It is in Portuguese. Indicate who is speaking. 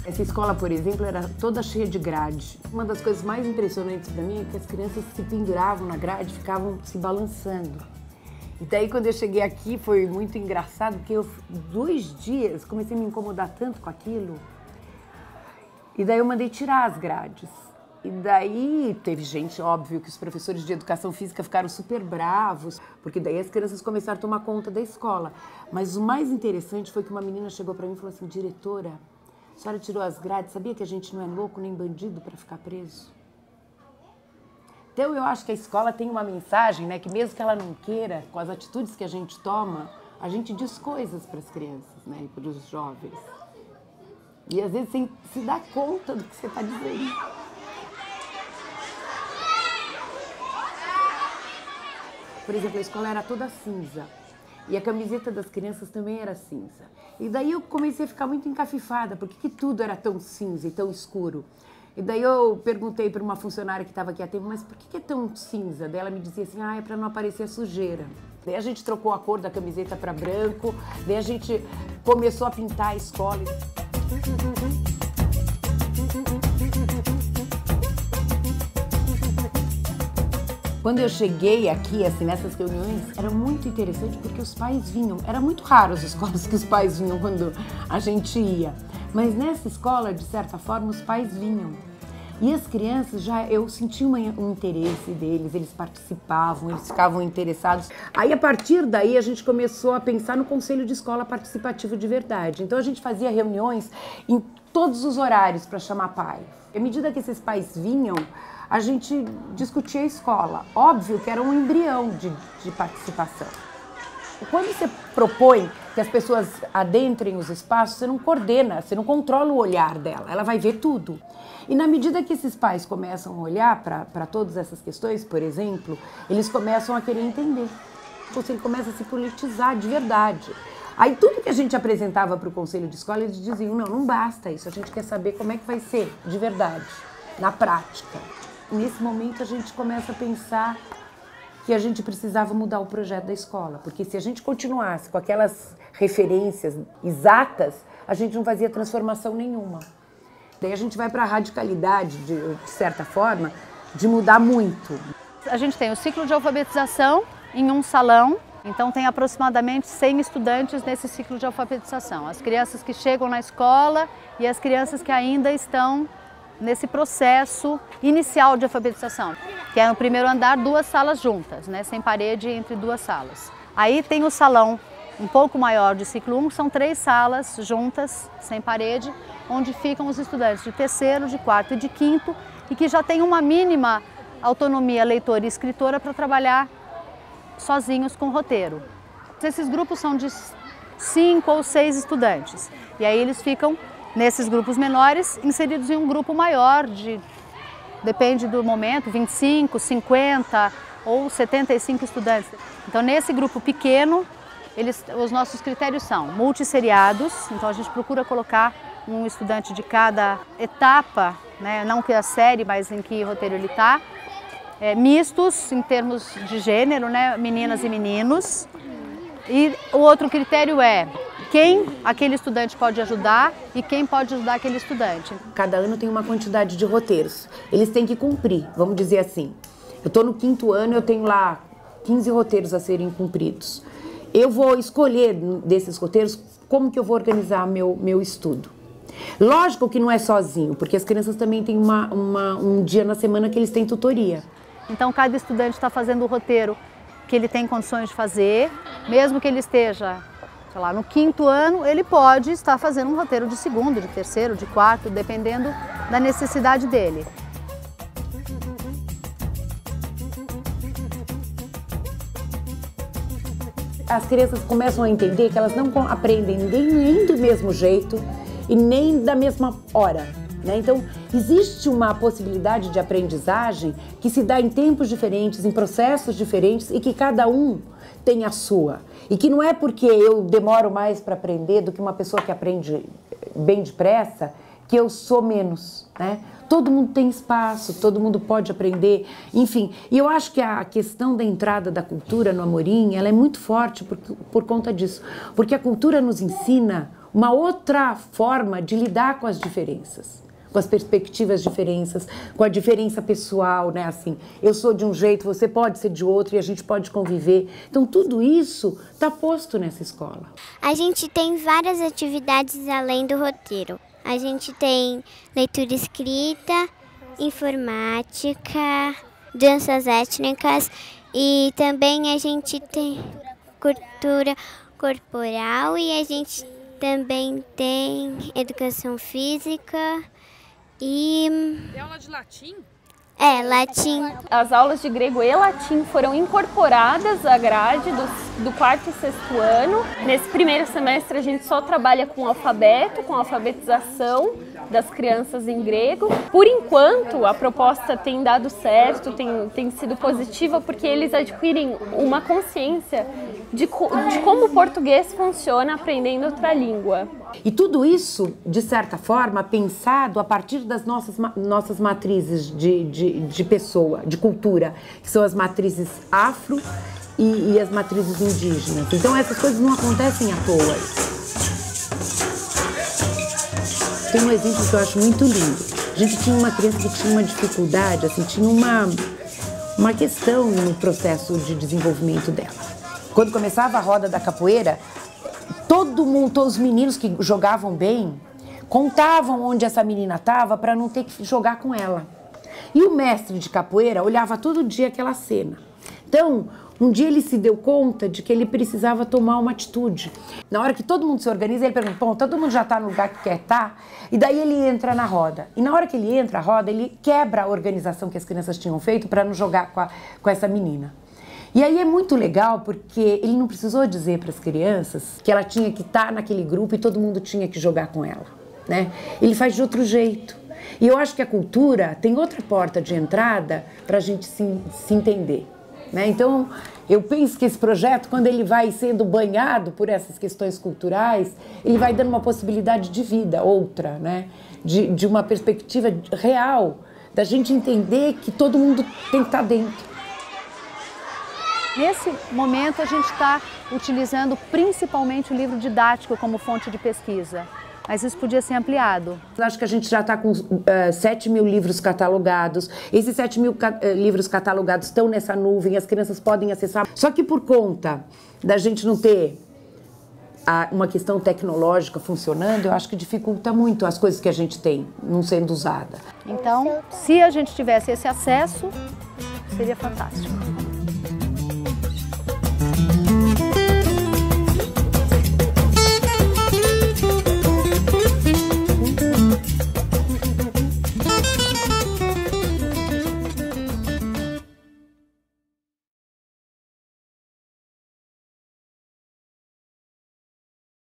Speaker 1: Essa escola, por exemplo, era toda cheia de grade. Uma das coisas mais impressionantes para mim é que as crianças se penduravam na grade, ficavam se balançando. E daí, quando eu cheguei aqui, foi muito engraçado, porque eu, 2 dias, comecei a me incomodar tanto com aquilo. E daí eu mandei tirar as grades. E daí teve gente, óbvio, que os professores de educação física ficaram super bravos, porque daí as crianças começaram a tomar conta da escola. Mas o mais interessante foi que uma menina chegou para mim e falou assim: diretora, a senhora tirou as grades, sabia que a gente não é louco nem bandido para ficar preso? Então eu acho que a escola tem uma mensagem, né, que mesmo que ela não queira, com as atitudes que a gente toma, a gente diz coisas para as crianças, né, e para os jovens. E às vezes sem se dar conta do que você está dizendo. Por exemplo, a escola era toda cinza e a camiseta das crianças também era cinza. E daí eu comecei a ficar muito encafifada, por que tudo era tão cinza e tão escuro? E daí eu perguntei para uma funcionária que estava aqui há tempo, mas por que é tão cinza? Daí ela me dizia assim: ah, é para não aparecer a sujeira. Daí a gente trocou a cor da camiseta para branco, daí a gente começou a pintar a escola. Quando eu cheguei aqui, assim, nessas reuniões, era muito interessante porque os pais vinham. Era muito raro as escolas que os pais vinham quando a gente ia. Mas nessa escola, de certa forma, os pais vinham. E as crianças, eu sentia um interesse deles, eles participavam, eles ficavam interessados. Aí, a partir daí, a gente começou a pensar no conselho de escola participativo de verdade. Então, a gente fazia reuniões em todos os horários para chamar pai. À medida que esses pais vinham, a gente discutia a escola. Óbvio que era um embrião de participação. Quando você propõe que as pessoas adentrem os espaços, você não coordena, você não controla o olhar dela, ela vai ver tudo. E na medida que esses pais começam a olhar para todas essas questões, por exemplo, eles começam a querer entender. O conselho começa a se politizar de verdade. Aí tudo que a gente apresentava para o conselho de escola, eles diziam: não basta isso, a gente quer saber como é que vai ser de verdade, na prática. Nesse momento a gente começa a pensar que a gente precisava mudar o projeto da escola, porque se a gente continuasse com aquelas referências exatas, a gente não fazia transformação nenhuma. Daí a gente vai para a radicalidade, de certa forma, de mudar muito.
Speaker 2: A gente tem o ciclo de alfabetização em um salão, então tem aproximadamente 100 estudantes nesse ciclo de alfabetização. As crianças que chegam na escola e as crianças que ainda estão nesse processo inicial de alfabetização, que é no primeiro andar 2 salas juntas, né, sem parede entre 2 salas. Aí tem o salão um pouco maior de ciclo 1, são 3 salas juntas, sem parede, onde ficam os estudantes de terceiro, de quarto e de quinto, e que já têm uma mínima autonomia leitora e escritora para trabalhar sozinhos com roteiro. Esses grupos são de 5 ou 6 estudantes, e aí eles ficam nesses grupos menores, inseridos em um grupo maior, depende do momento, 25, 50 ou 75 estudantes. Então, nesse grupo pequeno, os nossos critérios são multisseriados, então a gente procura colocar um estudante de cada etapa, né, não que a série, mas em que roteiro ele está. Mistos, em termos de gênero, né, meninas e meninos. E o outro critério é quem aquele estudante pode ajudar e quem pode ajudar aquele estudante.
Speaker 1: Cada ano tem uma quantidade de roteiros. Eles têm que cumprir, vamos dizer assim. Eu estou no 5º ano, eu tenho lá 15 roteiros a serem cumpridos. Eu vou escolher desses roteiros como que eu vou organizar meu estudo. Lógico que não é sozinho, porque as crianças também têm um dia na semana que eles têm tutoria.
Speaker 2: Então, cada estudante está fazendo o roteiro que ele tem condições de fazer, mesmo que ele esteja, sei lá, no 5º ano, ele pode estar fazendo um roteiro de 2º, de 3º, de 4º, dependendo da necessidade dele.
Speaker 1: As crianças começam a entender que elas não aprendem nem do mesmo jeito e nem da mesma hora, né? Então, existe uma possibilidade de aprendizagem que se dá em tempos diferentes, em processos diferentes e que cada um tem a sua. E que não é porque eu demoro mais para aprender do que uma pessoa que aprende bem depressa que eu sou menos, né? Todo mundo tem espaço, todo mundo pode aprender, enfim. E eu acho que a questão da entrada da cultura no Amorim, ela é muito forte por conta disso. Porque a cultura nos ensina uma outra forma de lidar com as diferenças, com as perspectivas diferenças, com a diferença pessoal, né? Assim, eu sou de um jeito, você pode ser de outro e a gente pode conviver. Então, tudo isso está posto nessa escola.
Speaker 3: A gente tem várias atividades além do roteiro. A gente tem leitura escrita, informática, danças étnicas e também a gente tem cultura corporal e a gente também tem educação física e...
Speaker 4: Tem aula de latim?
Speaker 3: É, latim.
Speaker 5: As aulas de grego e latim foram incorporadas à grade do 4º e 6º ano. Nesse primeiro semestre a gente só trabalha com alfabeto, com alfabetização das crianças em grego. Por enquanto a proposta tem dado certo, tem sido positiva porque eles adquirem uma consciência de como o português funciona aprendendo outra língua.
Speaker 1: E tudo isso, de certa forma, pensado a partir das nossas matrizes de pessoa, de cultura, que são as matrizes afro e as matrizes indígenas. Então essas coisas não acontecem à toa. Tem um exemplo que eu acho muito lindo. A gente tinha uma criança que tinha uma dificuldade, assim, tinha uma questão no processo de desenvolvimento dela. Quando começava a roda da capoeira, todo mundo, todos os meninos que jogavam bem, contavam onde essa menina estava para não ter que jogar com ela. E o mestre de capoeira olhava todo dia aquela cena. Então, um dia ele se deu conta de que ele precisava tomar uma atitude. Na hora que todo mundo se organiza, ele pergunta, bom, todo mundo já está no lugar que quer estar? E daí ele entra na roda. E na hora que ele entra na roda, ele quebra a organização que as crianças tinham feito para não jogar com essa menina. E aí é muito legal porque ele não precisou dizer para as crianças que ela tinha que estar naquele grupo e todo mundo tinha que jogar com ela, né? Ele faz de outro jeito. E eu acho que a cultura tem outra porta de entrada para a gente se entender, né? Então, eu penso que esse projeto, quando ele vai sendo banhado por essas questões culturais, ele vai dando uma possibilidade de vida, outra, né? De uma perspectiva real, da gente entender que todo mundo tem que estar dentro.
Speaker 2: Nesse momento, a gente está utilizando principalmente o livro didático como fonte de pesquisa, mas isso podia ser ampliado.
Speaker 1: Eu acho que a gente já está com 7 mil livros catalogados. Esses 7 mil livros catalogados estão nessa nuvem, as crianças podem acessar. Só que por conta da gente não ter uma questão tecnológica funcionando, eu acho que dificulta muito as coisas que a gente tem não sendo usada.
Speaker 2: Então, se a gente tivesse esse acesso, seria fantástico.